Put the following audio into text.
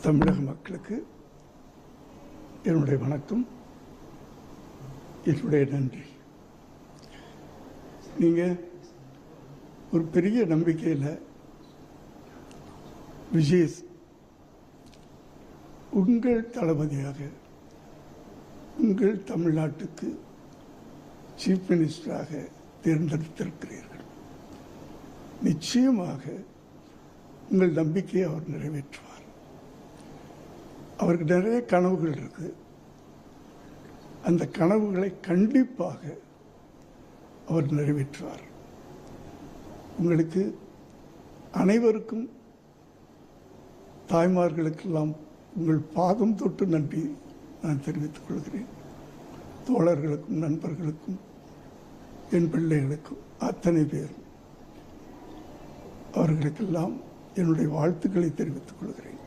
தமிழக மக்களுக்கு என்னுடைய வணக்கம், என்னுடைய நன்றி. நீங்கள் ஒரு பெரிய நம்பிக்கையில் விஜய் உங்கள் தளபதியாக உங்கள் தமிழ்நாட்டுக்கு சீஃப் மினிஸ்டராக தேர்ந்தெடுத்திருக்கிறீர்கள். நிச்சயமாக உங்கள் நம்பிக்கையை அவர் நிறைவேற்றுவார். அவருக்கு நிறைய கனவுகள் இருக்கு. அந்த கனவுகளை கண்டிப்பாக அவர் நிறைவேற்றுவார். உங்களுக்கு அனைவருக்கும், தாய்மார்களுக்கெல்லாம் உங்கள் பாதம் தொட்டு நன்றி நான் தெரிவித்துக் கொள்கிறேன். தோழர்களுக்கும் நண்பர்களுக்கும் என் பிள்ளைகளுக்கும் அத்தனை பேரும் அவர்களுக்கெல்லாம் என்னுடைய வாழ்த்துக்களை தெரிவித்துக் கொள்கிறேன்.